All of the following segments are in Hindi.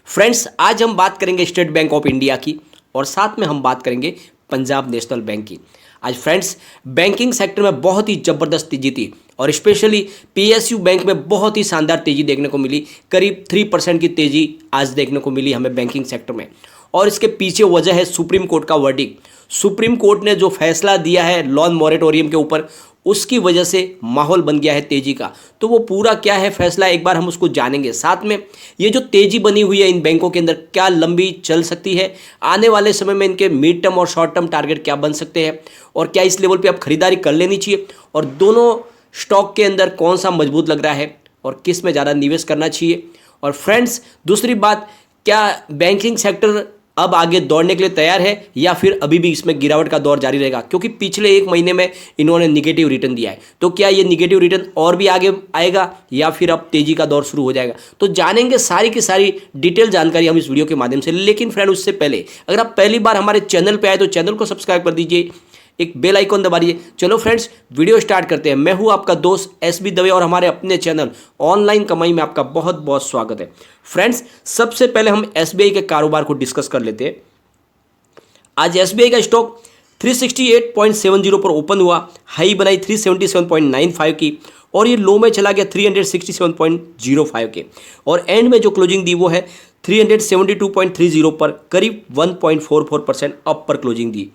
फ्रेंड्स, आज हम बात करेंगे स्टेट बैंक ऑफ इंडिया की और साथ में हम बात करेंगे पंजाब नेशनल बैंक की। आज फ्रेंड्स, बैंकिंग सेक्टर में बहुत ही ज़बरदस्त तेजी थी और स्पेशली पीएसयू बैंक में बहुत ही शानदार तेजी देखने को मिली। करीब 3% की तेजी आज देखने को मिली हमें बैंकिंग सेक्टर में। और इसके पीछे वजह है सुप्रीम कोर्ट का वर्डिक्ट। सुप्रीम कोर्ट ने जो फैसला दिया है लोन मॉरेटोरियम के ऊपर, उसकी वजह से माहौल बन गया है तेजी का। तो वो पूरा क्या है फैसला, एक बार हम उसको जानेंगे। साथ में ये जो तेजी बनी हुई है इन बैंकों के अंदर, क्या लंबी चल सकती है, आने वाले समय में इनके मिड टर्म और शॉर्ट टर्म टारगेट क्या बन सकते हैं, और क्या इस लेवल पे अब खरीदारी कर लेनी चाहिए, और दोनों स्टॉक के अंदर कौन सा मजबूत लग रहा है और किस में ज़्यादा निवेश करना चाहिए। और फ्रेंड्स, दूसरी बात, क्या बैंकिंग सेक्टर अब आगे दौड़ने के लिए तैयार है या फिर अभी भी इसमें गिरावट का दौर जारी रहेगा, क्योंकि पिछले एक महीने में इन्होंने निगेटिव रिटर्न दिया है। तो क्या ये निगेटिव रिटर्न और भी आगे आएगा या फिर अब तेजी का दौर शुरू हो जाएगा, तो जानेंगे सारी की सारी डिटेल जानकारी हम इस वीडियो के माध्यम से। लेकिन फ्रेंड, उससे पहले अगर आप पहली बार हमारे चैनल पर आए तो चैनल को सब्सक्राइब कर दीजिए, एक बेल आइकॉन दबा दीजिए। चलो फ्रेंड्स, वीडियो स्टार्ट करते हैं। मैं हूं आपका दोस्त एसबी दवे और हमारे अपने चैनल ऑनलाइन कमाई में आपका बहुत बहुत स्वागत है। फ्रेंड्स, सबसे पहले हम एसबीआई के कारोबार को डिस्कस कर लेते हैं। आज एसबीआई का स्टॉक 368.70 पर ओपन हुआ, हाई बनाई 377.95 की और ये लो में चला गया 367.05 के, और एंड में जो क्लोजिंग दी वो है 372.30 पर, करीब 1.44% अप पर क्लोजिंग दी।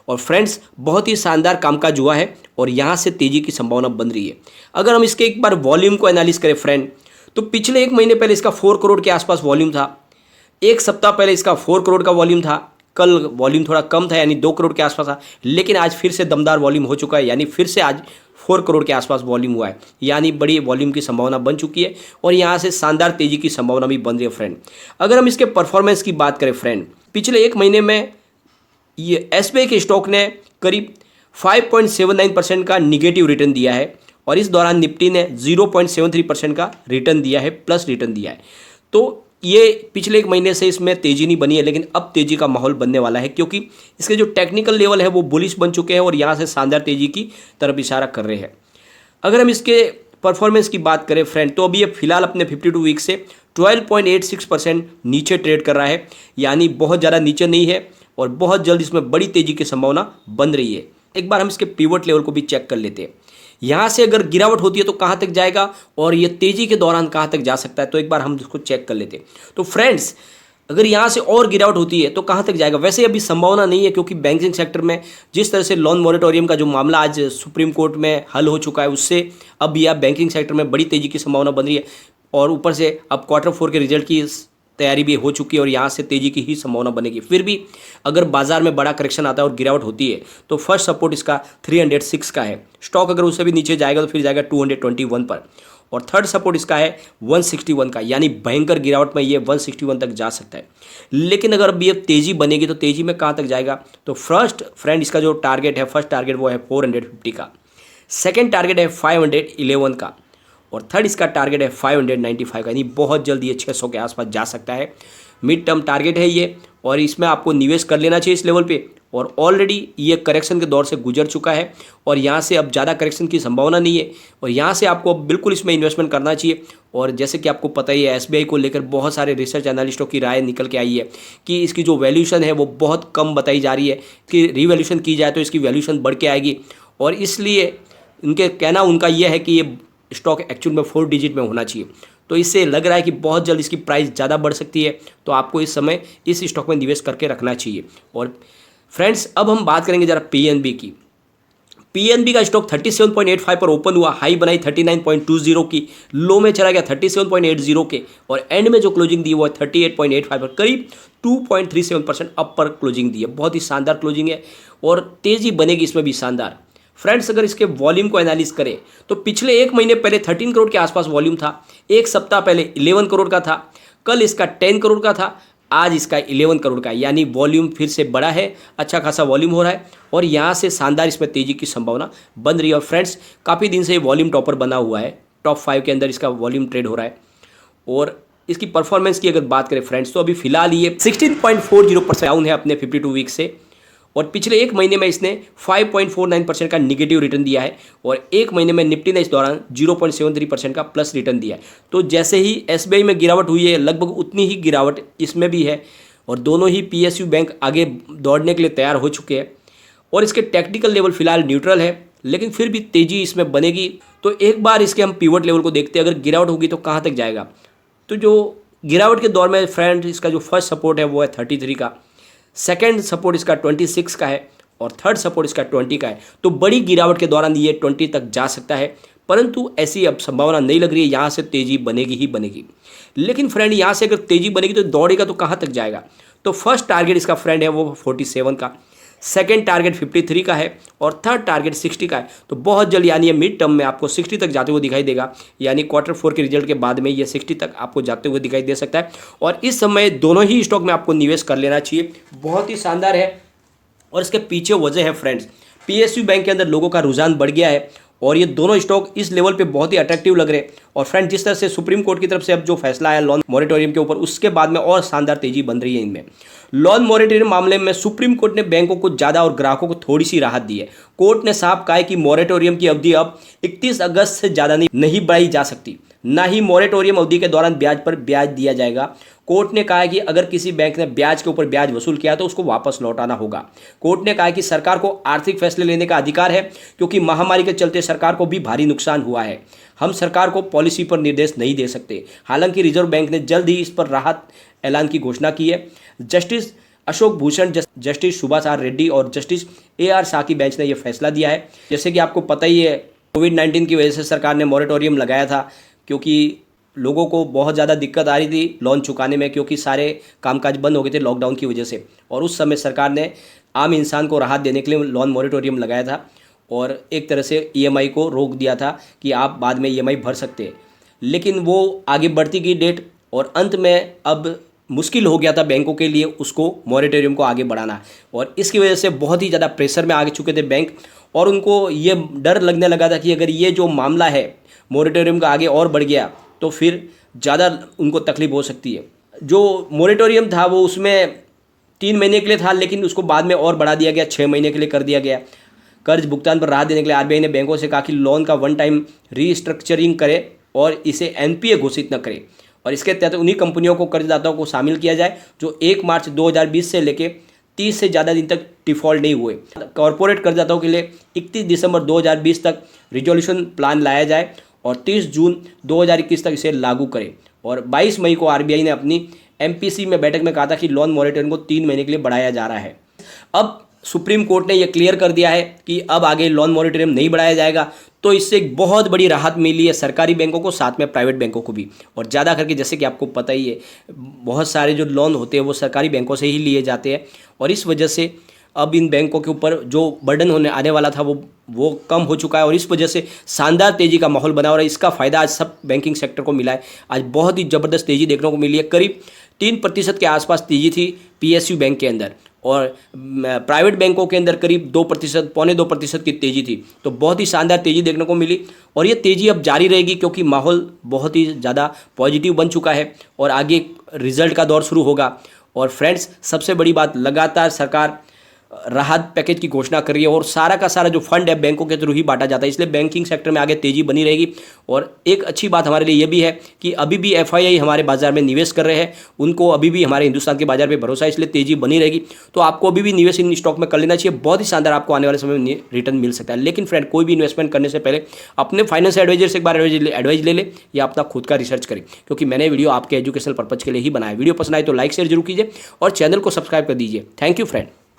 और फ्रेंड्स, बहुत ही शानदार कामकाज हुआ है और यहाँ से तेजी की संभावना बन रही है। अगर हम इसके एक बार वॉल्यूम को एनालिस करें फ्रेंड, तो पिछले एक महीने पहले इसका 4 करोड़ के आसपास वॉल्यूम था। एक सप्ताह पहले इसका 4 करोड़ का वॉल्यूम था। कल वॉल्यूम थोड़ा कम था, यानी 2 करोड़ के आसपास था, लेकिन आज फिर से दमदार वॉल्यूम हो चुका है, यानी फिर से आज 4 करोड़ के आसपास वॉल्यूम हुआ है, यानी बड़ी वॉल्यूम की संभावना बन चुकी है और यहाँ से शानदार तेजी की संभावना भी बन रही है फ्रेंड। अगर हम इसके परफॉर्मेंस की बात करें फ्रेंड, पिछले एक महीने में ये एसबीआई के स्टॉक ने करीब 5.79% का निगेटिव रिटर्न दिया है और इस दौरान निफ्टी ने 0.73% का रिटर्न दिया है, प्लस रिटर्न दिया है। तो ये पिछले एक महीने से इसमें तेज़ी नहीं बनी है, लेकिन अब तेज़ी का माहौल बनने वाला है, क्योंकि इसके जो टेक्निकल लेवल है वो बुलिश बन चुके हैं और यहाँ से शानदार तेज़ी की तरफ इशारा कर रहे हैं। अगर हम इसके परफॉर्मेंस की बात करें फ्रेंड, तो अभी ये फिलहाल अपने 52 वीक से 12.86% नीचे ट्रेड कर रहा है, यानी बहुत ज़्यादा नीचे नहीं है और बहुत जल्द इसमें बड़ी तेजी की संभावना बन रही है। एक बार हम इसके पिवट लेवल को भी चेक कर लेते हैं। यहाँ से अगर गिरावट होती है तो कहाँ तक जाएगा और ये तेजी के दौरान कहाँ तक जा सकता है, तो एक बार हम इसको चेक कर लेते हैं। तो फ्रेंड्स, अगर यहाँ से और गिरावट होती है तो कहाँ तक जाएगा, वैसे अभी संभावना नहीं है, क्योंकि बैंकिंग सेक्टर में जिस तरह से लोन मॉरेटोरियम का जो मामला आज सुप्रीम कोर्ट में हल हो चुका है, उससे अब यह बैंकिंग सेक्टर में बड़ी तेजी की संभावना बन रही है और ऊपर से अब Q4 के रिजल्ट की तैयारी भी हो चुकी है और यहाँ से तेजी की ही संभावना बनेगी। फिर भी अगर बाजार में बड़ा करेक्शन आता है और गिरावट होती है तो फर्स्ट सपोर्ट इसका 306 का है। स्टॉक अगर उससे भी नीचे जाएगा तो फिर जाएगा 221 पर, और थर्ड सपोर्ट इसका है 161 का, यानी भयंकर गिरावट में ये 161 तक जा सकता है। लेकिन अगर अब ये तेजी बनेगी तो तेजी में कहाँ तक जाएगा, तो फर्स्ट फ्रेंड इसका जो टारगेट है, फर्स्ट टारगेट वो है 450 का, सेकेंड टारगेट है 511 का, और थर्ड इसका टारगेट है 595 का, यानी बहुत जल्द ये 600 के आसपास जा सकता है। मिड टर्म टारगेट है ये और इसमें आपको निवेश कर लेना चाहिए इस लेवल पे, और ऑलरेडी ये करेक्शन के दौर से गुजर चुका है और यहाँ से अब ज़्यादा करेक्शन की संभावना नहीं है और यहाँ से आपको बिल्कुल इसमें इन्वेस्टमेंट करना चाहिए। और जैसे कि आपको पता ही है, एसबीआई को लेकर बहुत सारे रिसर्च एनालिस्टों की राय निकल के आई है कि इसकी जो वैल्यूशन है वो बहुत कम बताई जा रही है, कि रिवैल्यूशन की जाए तो इसकी वैल्यूशन बढ़ के आएगी, और इसलिए उनके कहना उनका यह है कि ये स्टॉक एक्चुअल में 4 डिजिट में होना चाहिए। तो इससे लग रहा है कि बहुत जल्द इसकी प्राइस ज़्यादा बढ़ सकती है, तो आपको इस समय इस स्टॉक में निवेश करके रखना चाहिए। और फ्रेंड्स, अब हम बात करेंगे ज़रा पीएनबी की। पीएनबी का स्टॉक 37.85 पर ओपन हुआ, हाई बनाई 39.20 की, लो में चला गया 37.80 के, और एंड में जो क्लोजिंग दी वो है 38.85 पर, करीब 2.37% अप पर क्लोजिंग दी है। बहुत ही शानदार क्लोजिंग है और तेज़ी बनेगी इसमें भी शानदार। फ्रेंड्स, अगर इसके वॉल्यूम को एनालिस करें तो पिछले एक महीने पहले 13 करोड़ के आसपास वॉल्यूम था, एक सप्ताह पहले 11 करोड़ का था, कल इसका 10 करोड़ का था, आज इसका 11 करोड़ का, यानी वॉल्यूम फिर से बड़ा है, अच्छा खासा वॉल्यूम हो रहा है और यहाँ से शानदार इसमें तेजी की संभावना बन रही है। और फ्रेंड्स, काफ़ी दिन से ये वॉल्यूम टॉपर बना हुआ है, टॉप 5 के अंदर इसका वॉल्यूम ट्रेड हो रहा है। और इसकी परफॉर्मेंस की अगर बात करें फ्रेंड्स, तो अभी फिलहाल ये 16.40% डाउन है अपने 52 वीक से, और पिछले एक महीने में इसने 5.49% का निगेटिव रिटर्न दिया है और एक महीने में निफ्टी ने इस दौरान 0.73% का प्लस रिटर्न दिया है। तो जैसे ही एसबीआई में गिरावट हुई है, लगभग उतनी ही गिरावट इसमें भी है और दोनों ही पीएसयू बैंक आगे दौड़ने के लिए तैयार हो चुके हैं और इसके टेक्निकल लेवल फिलहाल न्यूट्रल है, लेकिन फिर भी तेज़ी इसमें बनेगी। तो एक बार इसके हम पिवट लेवल को देखते हैं, अगर गिरावट होगी तो कहाँ तक जाएगा। तो जो गिरावट के दौर में फ्रेंड इसका जो फर्स्ट सपोर्ट है वो है 33 का, सेकंड सपोर्ट इसका 26 का है और थर्ड सपोर्ट इसका 20 का है। तो बड़ी गिरावट के दौरान ये 20 तक जा सकता है, परंतु ऐसी अब संभावना नहीं लग रही है, यहाँ से तेज़ी बनेगी ही बनेगी। लेकिन फ्रेंड यहाँ से अगर तेज़ी बनेगी तो दौड़ेगा तो कहाँ तक जाएगा। तो फर्स्ट टारगेट इसका फ्रेंड है वो 47 का, सेकेंड टारगेट 53 का है और थर्ड टारगेट 60 का है। तो बहुत जल्द यानी ये मिड टर्म में आपको 60 तक जाते हुए दिखाई देगा, यानी Q4 के रिजल्ट के बाद में ये 60 तक आपको जाते हुए दिखाई दे सकता है। और इस समय दोनों ही स्टॉक में आपको निवेश कर लेना चाहिए, बहुत ही शानदार है। और इसके पीछे वजह है फ्रेंड्स, पीएसयू बैंक के अंदर लोगों का रुझान बढ़ गया है और ये दोनों स्टॉक इस लेवल पे बहुत ही अट्रैक्टिव लग रहे हैं। और फ्रेंड जिस तरह से सुप्रीम कोर्ट की तरफ से अब जो फैसला आया लोन मॉरेटोरियम के ऊपर, उसके बाद में और शानदार तेजी बन रही है इनमें। लोन मॉरेटोरियम मामले में सुप्रीम कोर्ट ने बैंकों को ज़्यादा और ग्राहकों को थोड़ी सी राहत दी है। कोर्ट ने साफ कहा है कि मॉरेटोरियम की अवधि अब 31 अगस्त से ज़्यादा नहीं बढ़ाई जा सकती, ना ही मॉरेटोरियम अवधि के दौरान ब्याज पर ब्याज दिया जाएगा। कोर्ट ने कहा है कि अगर किसी बैंक ने ब्याज के ऊपर ब्याज वसूल किया तो उसको वापस लौटाना होगा। कोर्ट ने कहा है कि सरकार को आर्थिक फैसले लेने का अधिकार है, क्योंकि महामारी के चलते सरकार को भी भारी नुकसान हुआ है। हम सरकार को पॉलिसी पर निर्देश नहीं दे सकते। हालांकि रिजर्व बैंक ने जल्द ही इस पर राहत ऐलान की घोषणा की है। Justice Ashok Bhushan, justice Subhash R Reddy और जस्टिस AR शाह की बेंच ने यह फैसला दिया है। जैसे कि आपको पता ही है, कोविड-19 की वजह से सरकार ने मॉरेटोरियम लगाया था, क्योंकि लोगों को बहुत ज़्यादा दिक्कत आ रही थी लोन चुकाने में, क्योंकि सारे कामकाज बंद हो गए थे लॉकडाउन की वजह से। और उस समय सरकार ने आम इंसान को राहत देने के लिए लोन मॉरेटोरियम लगाया था और एक तरह से EMI को रोक दिया था कि आप बाद में EMI भर सकते हैं। लेकिन वो आगे बढ़ती गई डेट और अंत में अब मुश्किल हो गया था बैंकों के लिए उसको मॉरेटोरियम को आगे बढ़ाना, और इसकी वजह से बहुत ही ज़्यादा प्रेशर में आ चुके थे बैंक। और उनको ये डर लगने लगा था कि अगर ये जो मामला है मॉरेटोरियम का आगे और बढ़ गया तो फिर ज़्यादा उनको तकलीफ हो सकती है। जो मॉरेटोरियम था वो उसमें 3 महीने के लिए था, लेकिन उसको बाद में और बढ़ा दिया गया, 6 महीने के लिए कर दिया गया। कर्ज भुगतान पर राहत देने के लिए RBI ने बैंकों से कहा कि लोन का वन टाइम रीस्ट्रक्चरिंग करे और इसे NPA घोषित न करे, और इसके तहत उन्हीं कंपनियों को कर्जदाताओं को शामिल किया जाए जो 1 मार्च 2020 से लेकर 30 से ज़्यादा दिन तक डिफ़ॉल्ट नहीं हुए। कॉरपोरेट कर्जदाताओं के लिए 31 दिसंबर 2020 तक रिजोल्यूशन प्लान लाया जाए और 30 जून 2021 तक इसे लागू करें। और 22 मई को RBI ने अपनी MPC में बैठक में कहा था कि लोन मॉरेटोरियम को 3 महीने के लिए बढ़ाया जा रहा है। अब सुप्रीम कोर्ट ने यह क्लियर कर दिया है कि अब आगे लोन मॉरेटोरियम नहीं बढ़ाया जाएगा, तो इससे एक बहुत बड़ी राहत मिली है सरकारी बैंकों को, साथ में प्राइवेट बैंकों को भी। और ज़्यादा करके जैसे कि आपको पता ही है, बहुत सारे जो लोन होते हैं वो सरकारी बैंकों से ही लिए जाते हैं, और इस वजह से अब इन बैंकों के ऊपर जो बर्डन होने आने वाला था वो कम हो चुका है, और इस वजह से शानदार तेज़ी का माहौल बना, और इसका फ़ायदा आज सब बैंकिंग सेक्टर को मिला है। आज बहुत ही ज़बरदस्त तेज़ी देखने को मिली है। करीब 3% के आसपास तेज़ी थी PSU बैंक के अंदर, और प्राइवेट बैंकों के अंदर करीब 2%, पौने 2% की तेज़ी थी। तो बहुत ही शानदार तेज़ी देखने को मिली, और ये तेज़ी अब जारी रहेगी क्योंकि माहौल बहुत ही ज़्यादा पॉजिटिव बन चुका है और आगे रिजल्ट का दौर शुरू होगा। और फ्रेंड्स, सबसे बड़ी बात, लगातार सरकार राहत पैकेज की घोषणा कर रही है और सारा का सारा जो फंड है बैंकों के थ्रू ही बांटा जाता है, इसलिए बैंकिंग सेक्टर में आगे तेज़ी बनी रहेगी। और एक अच्छी बात हमारे लिए ये भी है कि अभी भी FII हमारे बाजार में निवेश कर रहे हैं, उनको अभी भी हमारे हिंदुस्तान के बाजार पे भरोसा है, इसलिए तेज़ी बनी रहेगी। तो आपको अभी भी निवेश इन स्टॉक में कर लेना चाहिए, बहुत ही शानदार आपको आने वाले समय में रिटर्न मिल सकता है। लेकिन फ्रेंड, कोई भी इन्वेस्टमेंट करने से पहले अपने फाइनेंशियल एडवाइजर से एक बार एडवाइस ले ले या अपना खुद का रिसर्च करें, क्योंकि मैंने वीडियो आपके एजुकेशनल पर्पज के लिए ही बनाया। वीडियो पसंद आए तो लाइक शेयर जरूर कीजिए और चैनल को सब्सक्राइब कर दीजिए। Thank you friend.